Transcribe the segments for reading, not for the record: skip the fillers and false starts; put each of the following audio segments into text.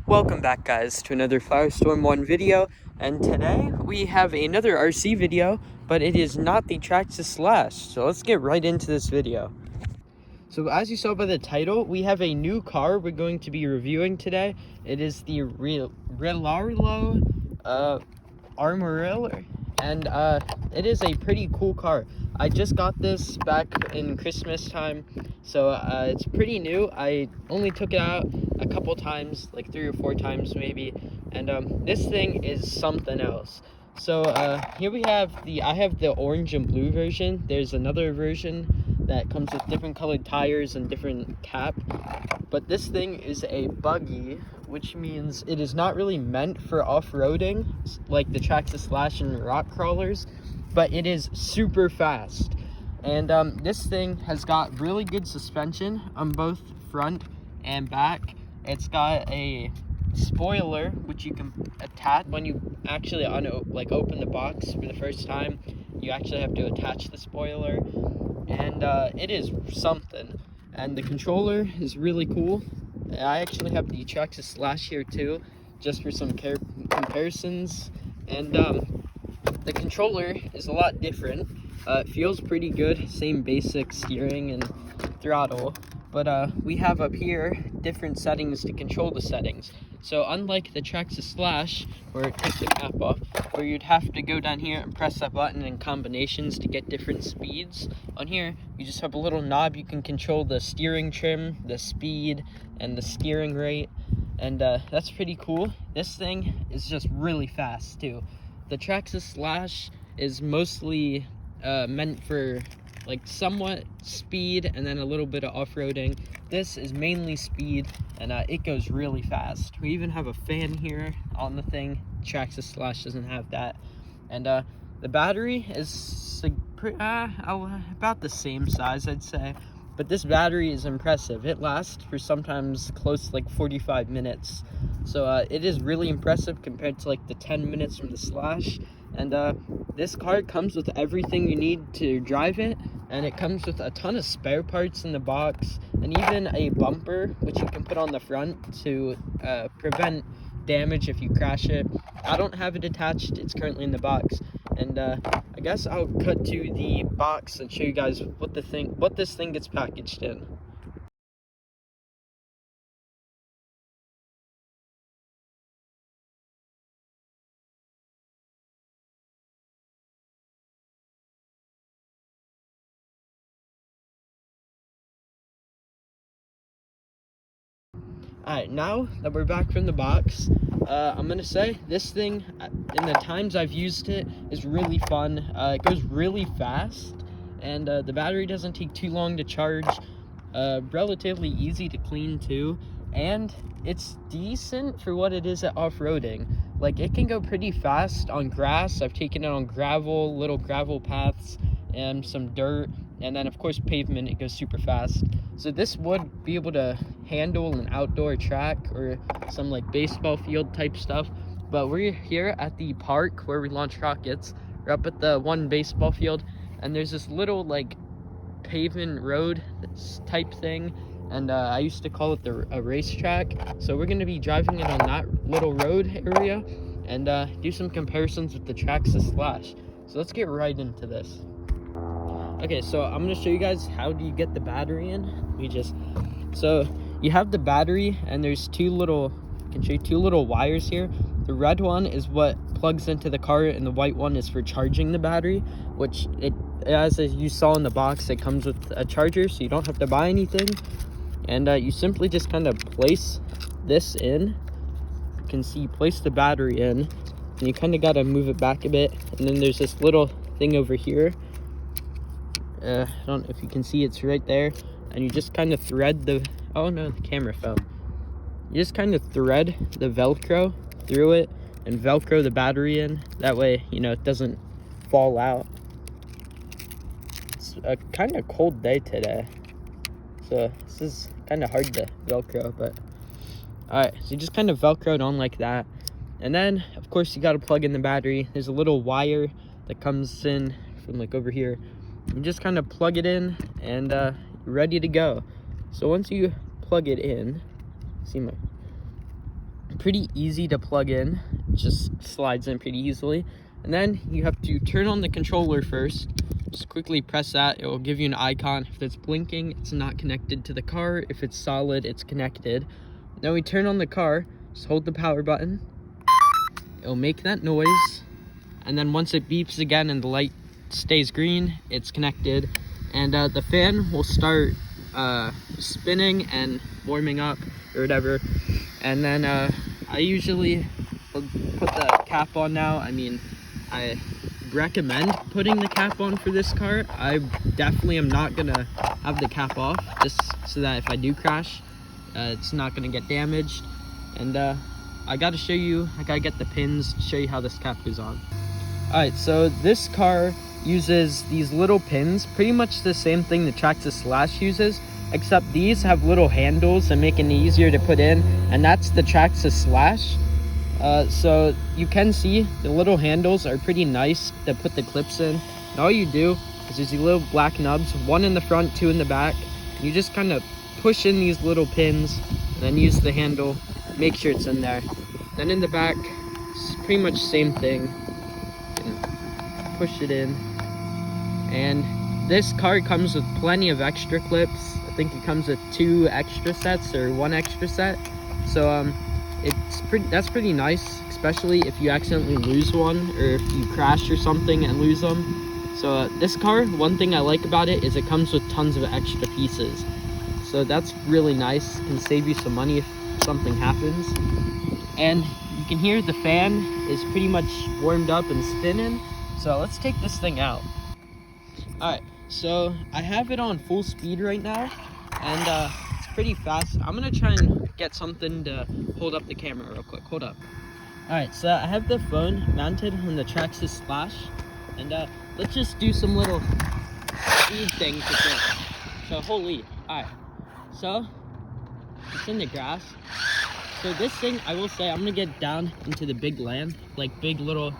Welcome back, guys, to another Firestorm 1 video, and today we have another RC video, but it is not the Traxxas Slash, so let's get right into this video. So as you saw by the title, we have a new car we're going to be reviewing today. It is the Rillarlo amoril, and it is a pretty cool car. I just got this back in Christmas time, so it's pretty new. I only took it out a couple times, like 3 or 4 times maybe, and this thing is something else. So here we have I have the orange and blue version. There's another version that comes with different colored tires and different cap, but this thing is a buggy, which means it is not really meant for off-roading like the Traxxas Slash and rock crawlers, but it is super fast. And this thing has got really good suspension on both front and back. It's got a spoiler which you can attach when you actually open the box for the first time. You actually have to attach the spoiler, and it is something. And the controller is really cool. I actually have the Traxxas Slash here too, just for some comparisons. And the controller is a lot different. It feels pretty good, same basic steering and throttle, but we have up here different settings to control the settings. So unlike the Traxxas Slash, where it takes the cap off, where you'd have to go down here and press that button in combinations to get different speeds, on here you just have a little knob. You can control the steering trim, the speed, and the steering rate, and that's pretty cool. This thing is just really fast too. The Traxxas Slash is mostly meant for like somewhat speed and then a little bit of off-roading. This is mainly speed, and it goes really fast. We even have a fan here on the thing. Traxxas Slash doesn't have that. And the battery is about the same size, I'd say, but this battery is impressive. It lasts for sometimes close to like 45 minutes, so it is really impressive compared to like the 10 minutes from the Slash. And this car comes with everything you need to drive it, and it comes with a ton of spare parts in the box, and even a bumper which you can put on the front to prevent damage if you crash it. I don't have it attached, it's currently in the box, and I guess I'll cut to the box and show you guys what this thing gets packaged in. Alright, now that we're back from the box, I'm gonna say this thing, in the times I've used it, is really fun. It goes really fast, and the battery doesn't take too long to charge. Relatively easy to clean too, and it's decent for what it is at off-roading. Like, it can go pretty fast on grass. I've taken it on gravel, little gravel paths, and some dirt, and then of course pavement. It goes super fast. So this would be able to handle an outdoor track or some like baseball field type stuff, but we're here at the park where we launch rockets. We're up at the one baseball field, and there's this little like pavement road type thing, and I used to call it a racetrack. So we're going to be driving it on that little road area and do some comparisons with the Traxxas Slash. So let's get right into this. Okay, so I'm going to show you guys how do you get the battery in. So you have the battery, and there's two little wires here. The red one is what plugs into the car, and the white one is for charging the battery, which as you saw in the box, it comes with a charger, so you don't have to buy anything. And you simply just kind of place this in. You can see you place the battery in, and you kind of got to move it back a bit, and then there's this little thing over here. I don't know if you can see, it's right there, and you just kind of thread oh no, the camera fell. You just kind of thread the Velcro through it and Velcro the battery in. That way, it doesn't fall out. It's a kind of cold day today, so this is kind of hard to Velcro, but alright, so you just kind of Velcro it on like that, and then of course you got to plug in the battery. There's a little wire that comes in from like over here. You just kind of plug it in, and you're ready to go. So once you plug it in, pretty easy to plug in. It just slides in pretty easily. And then you have to turn on the controller first. Just quickly press that. It will give you an icon. If it's blinking, it's not connected to the car. If it's solid, it's connected. Then we turn on the car. Just hold the power button. It'll make that noise. And then once it beeps again and the light stays green, it's connected. And the fan will start spinning and warming up or whatever. And then I usually put the cap on now. I mean, I recommend putting the cap on for this car. I definitely am not gonna have the cap off, just so that if I do crash, it's not gonna get damaged. And I gotta show you, I gotta get the pins to show you how this cap goes on. Alright, so this car uses these little pins, pretty much the same thing the Traxxas Slash uses, except these have little handles that make it easier to put in, and that's the Traxxas Slash. So you can see the little handles are pretty nice to put the clips in. And all you do is there's these little black nubs, one in the front, two in the back. You just kind of push in these little pins, and then use the handle, make sure it's in there. Then in the back, it's pretty much same thing. Push it in. And this car comes with plenty of extra clips. I think it comes with 2 extra sets or 1 extra set. So that's pretty nice, especially if you accidentally lose one or if you crash or something and lose them. So this car, one thing I like about it is it comes with tons of extra pieces. So that's really nice, can save you some money if something happens. And you can hear the fan is pretty much warmed up and spinning. So let's take this thing out. Alright, so I have it on full speed right now, and it's pretty fast. I'm gonna try and get something to hold up the camera real quick. Hold up. Alright, so I have the phone mounted on the Traxxas Slash, and let's just do some little speed things with it. So holy, alright, so it's in the grass. So this thing, I will say, I'm gonna get down into the big land, like big little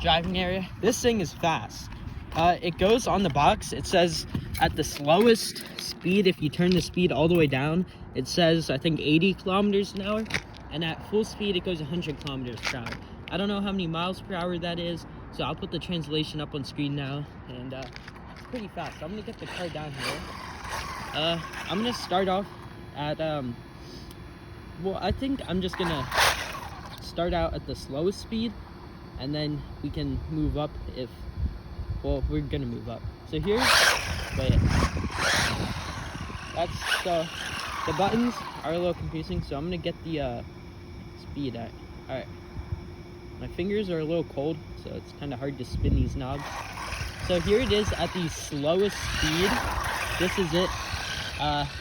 driving area. This thing is fast. It goes on the box, it says at the slowest speed, if you turn the speed all the way down, it says I think 80 kilometers an hour, and at full speed it goes 100 kilometers per hour. I don't know how many miles per hour that is, so I'll put the translation up on screen now. And it's pretty fast. I'm gonna get the car down here. I'm gonna start off at well, I think I'm just gonna start out at the slowest speed, and then we can move up if, well, we're gonna move up. So here's, wait, that's the buttons are a little confusing, so I'm gonna get the speed at. Alright, my fingers are a little cold, so it's kind of hard to spin these knobs. So here it is at the slowest speed. This is it,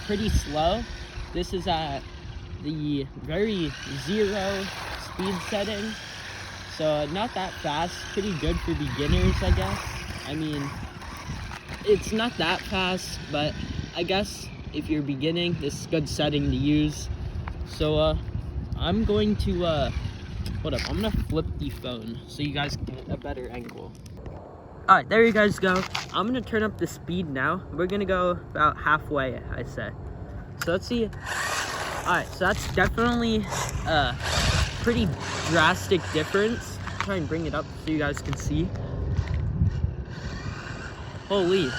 pretty slow. This is at the very 0 speed setting, so not that fast. Pretty good for beginners, I guess. I mean, it's not that fast, but I guess if you're beginning, this is a good setting to use. So I'm going to hold up, I'm gonna flip the phone so you guys can get a better angle. Alright, there you guys go. I'm gonna turn up the speed now. We're gonna go about halfway, I say. So let's see. Alright, so that's definitely a pretty drastic difference. I'll try and bring it up so you guys can see. Holy.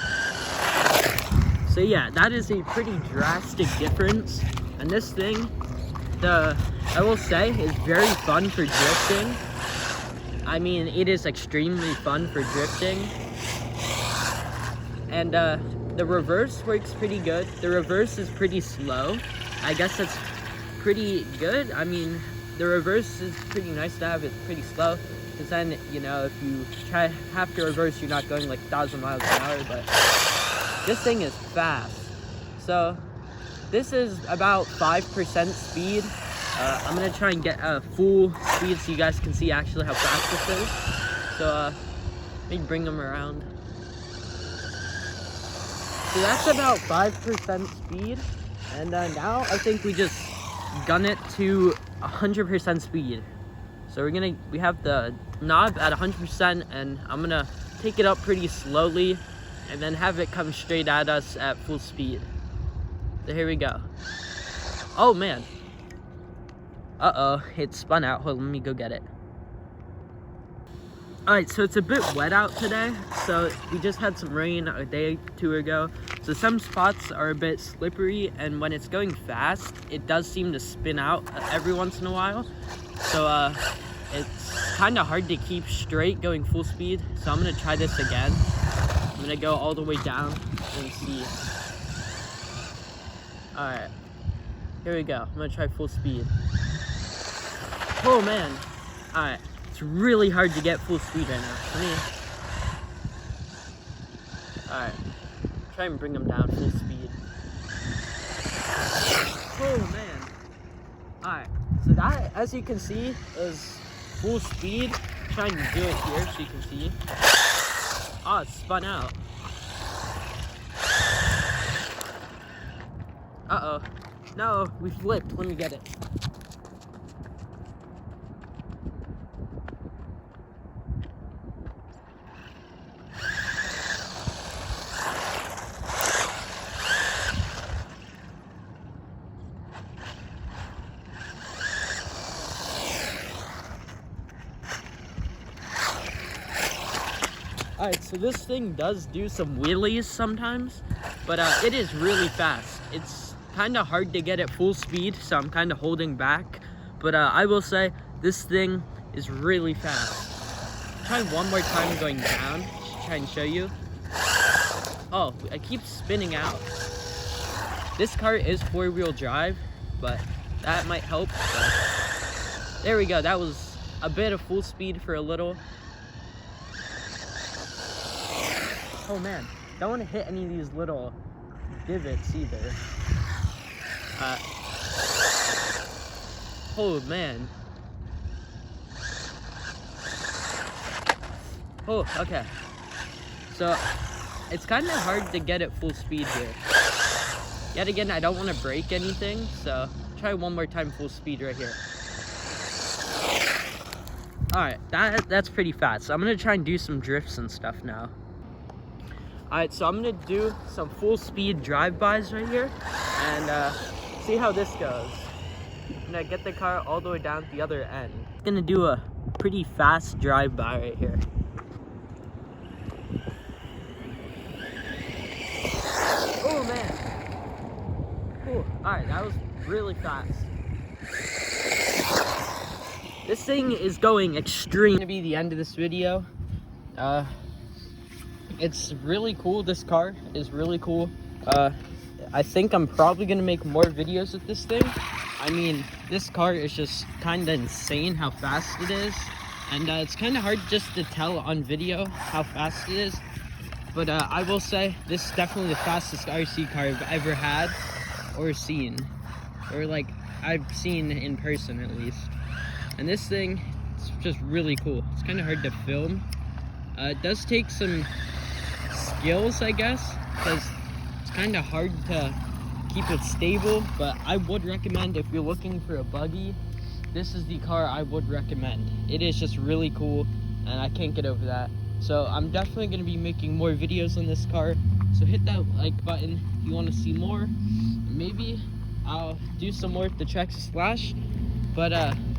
So yeah, that is a pretty drastic difference. And this thing, I will say, is very fun for drifting. I mean, it is extremely fun for drifting. And the reverse works pretty good. The reverse is pretty slow. I guess that's pretty good. I mean, the reverse is pretty nice to have. It's pretty slow, because then, you know, if you have to reverse, you're not going like 1,000 miles an hour. But this thing is fast. So this is about 5% speed. I'm gonna try and get a full speed so you guys can see actually how fast this is. So let me bring them around. So that's about 5% speed. And now I think we just gun it to 100% speed. So we have the knob at 100%, and I'm gonna take it up pretty slowly and then have it come straight at us at full speed. So here we go. Oh man. Uh-oh, it spun out. Hold on, let me go get it. Alright, so it's a bit wet out today, so we just had some rain a day or two ago, so some spots are a bit slippery, and when it's going fast, it does seem to spin out every once in a while, so it's kind of hard to keep straight going full speed, so I'm going to try this again. I'm going to go all the way down and see. Alright, here we go. I'm going to try full speed. Oh man, alright. It's really hard to get full speed right now. Alright, try and bring them down full speed. Oh man. Alright, so that, as you can see, is full speed. I'm trying to do it here so you can see. Oh, it spun out. Uh-oh. No, we flipped. Let me get it. Alright, so this thing does do some wheelies sometimes, but it is really fast. It's kind of hard to get at full speed, so I'm kind of holding back. But I will say, this thing is really fast. Try one more time going down, try and show you. Oh, I keep spinning out. This car is four-wheel drive, but that might help. So. There we go, that was a bit of full speed for a little. Oh man, don't want to hit any of these little divots either. Oh man. Oh, okay. So, it's kind of hard to get at full speed here. Yet again, I don't want to break anything, so try one more time full speed right here. Alright, that's pretty fast. So I'm going to try and do some drifts and stuff now. Alright, so I'm going to do some full speed drive-bys right here, and see how this goes. I'm going to get the car all the way down to the other end. I'm going to do a pretty fast drive-by right here. Oh man. Ooh, alright, that was really fast. This thing is going extreme. It's going to be the end of this video. It's really cool. This car is really cool. I think I'm probably going to make more videos with this thing. I mean, this car is just kind of insane how fast it is. And it's kind of hard just to tell on video how fast it is. But I will say, this is definitely the fastest RC car I've ever had or seen. Or like, I've seen in person at least. And this thing, it's just really cool. It's kind of hard to film. It does take some skills, I guess, because it's kind of hard to keep it stable, but I would recommend, if you're looking for a buggy, this is the car I would recommend. It is just really cool, and I can't get over that. So I'm definitely going to be making more videos on this car, so hit that like button if you want to see more. Maybe I'll do some more at the Tracks Slash, but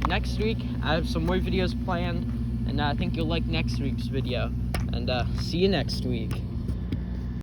next week I have some more videos planned, and I think you'll like next week's video, and see you next week.